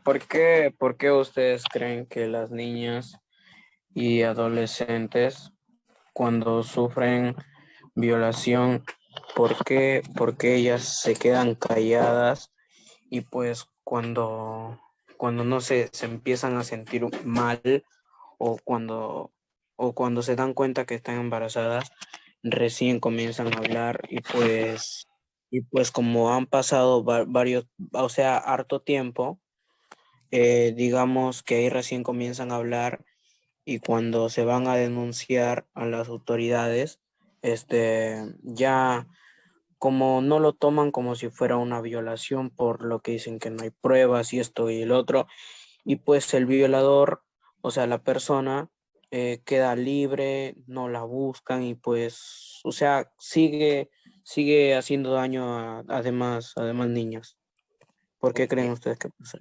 K: ¿Por qué ustedes creen que las niñas y adolescentes, cuando sufren violación, por qué ellas se quedan calladas y pues cuando no se empiezan a sentir mal o cuando se dan cuenta que están embarazadas, recién comienzan a hablar y pues como han pasado varios, o sea, harto tiempo, digamos que ahí recién comienzan a hablar y cuando se van a denunciar a las autoridades, ya como no lo toman como si fuera una violación por lo que dicen que no hay pruebas y esto y el otro, y pues el violador, o sea, la persona queda libre, no la buscan y pues, o sea, sigue haciendo daño además niñas. ¿Por qué creen
A: Ok.
K: ustedes que pasa?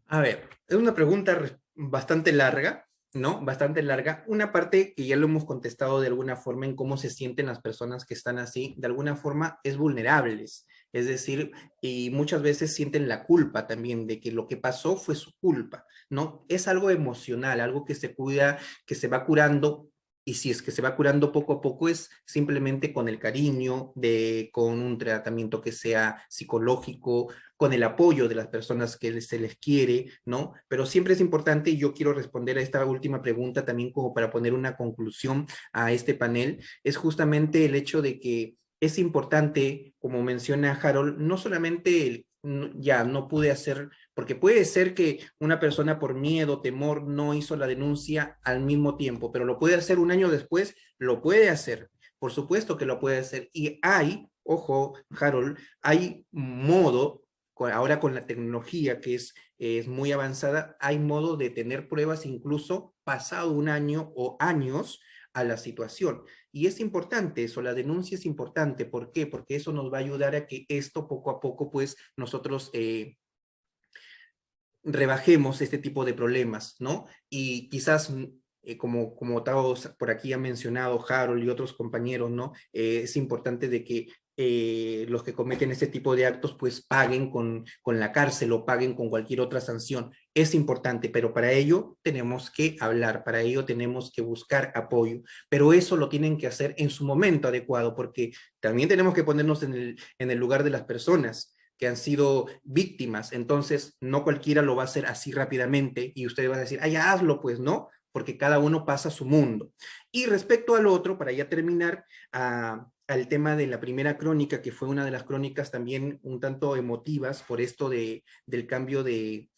A: A ver, es una pregunta bastante larga, ¿no? Bastante larga. Una parte que ya lo hemos contestado de alguna forma en cómo se sienten las personas que están así, de alguna forma es vulnerables. Es decir, y muchas veces sienten la culpa también de que lo que pasó fue su culpa, ¿no? Es algo emocional, algo que se cuida, que se va curando. Y si es que se va curando poco a poco, es simplemente con el cariño, con un tratamiento que sea psicológico, con el apoyo de las personas que se les quiere, ¿no? Pero siempre es importante, y yo quiero responder a esta última pregunta también como para poner una conclusión a este panel, es justamente el hecho de que es importante, como menciona Harold, no solamente ya no pude hacer, porque puede ser que una persona por miedo, temor, no hizo la denuncia al mismo tiempo, pero lo puede hacer un año después, lo puede hacer. Por supuesto que lo puede hacer. Y hay, ojo, Harold, hay modo ahora con la tecnología que es muy avanzada, hay modo de tener pruebas incluso pasado un año o años a la situación. Y es importante eso, la denuncia es importante. ¿Por qué? Porque eso nos va a ayudar a que esto poco a poco, pues, nosotros rebajemos este tipo de problemas, ¿no? Y quizás, como todos por aquí han mencionado, Harold y otros compañeros, ¿no? Es importante de que los que cometen este tipo de actos pues paguen con la cárcel o paguen con cualquier otra sanción. Es importante, pero para ello tenemos que hablar, para ello tenemos que buscar apoyo, pero eso lo tienen que hacer en su momento adecuado, porque también tenemos que ponernos en el lugar de las personas que han sido víctimas. Entonces, no cualquiera lo va a hacer así rápidamente y ustedes van a decir, ah, ya hazlo, pues no, porque cada uno pasa su mundo. Y respecto al otro, para ya terminar, al tema de la primera crónica, que fue una de las crónicas también un tanto emotivas por esto del cambio de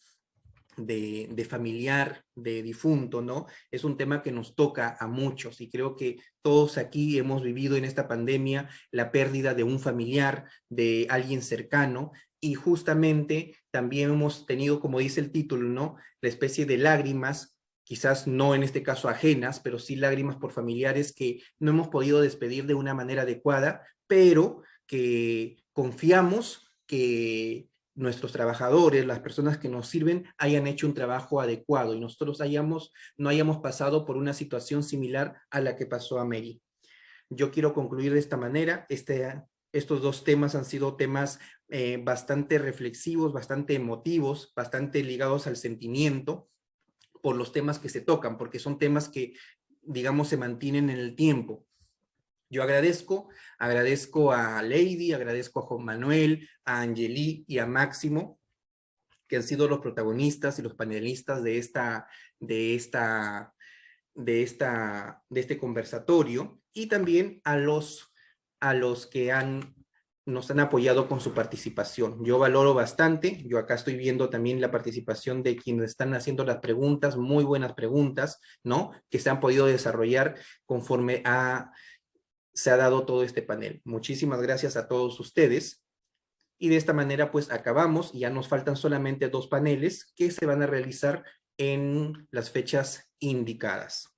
A: familiar, de difunto, ¿no? Es un tema que nos toca a muchos y creo que todos aquí hemos vivido en esta pandemia la pérdida de un familiar, de alguien cercano, y justamente también hemos tenido, como dice el título, ¿no? La especie de lágrimas, quizás no en este caso ajenas, pero sí lágrimas por familiares que no hemos podido despedir de una manera adecuada, pero que confiamos que nuestros trabajadores, las personas que nos sirven, hayan hecho un trabajo adecuado y nosotros no hayamos pasado por una situación similar a la que pasó a Mary. Yo quiero concluir de esta manera. Estos dos temas han sido temas bastante reflexivos, bastante emotivos, bastante ligados al sentimiento por los temas que se tocan, porque son temas que, digamos, se mantienen en el tiempo. Yo agradezco a Lady, agradezco a Juan Manuel, a Angeli y a Máximo, que han sido los protagonistas y los panelistas de este conversatorio, y también a los que nos han apoyado con su participación. Yo valoro bastante, yo acá estoy viendo también la participación de quienes están haciendo las preguntas, muy buenas preguntas, ¿no? Que se han podido desarrollar conforme a se ha dado todo este panel. Muchísimas gracias a todos ustedes. Y de esta manera pues acabamos, y ya nos faltan solamente 2 paneles que se van a realizar en las fechas indicadas.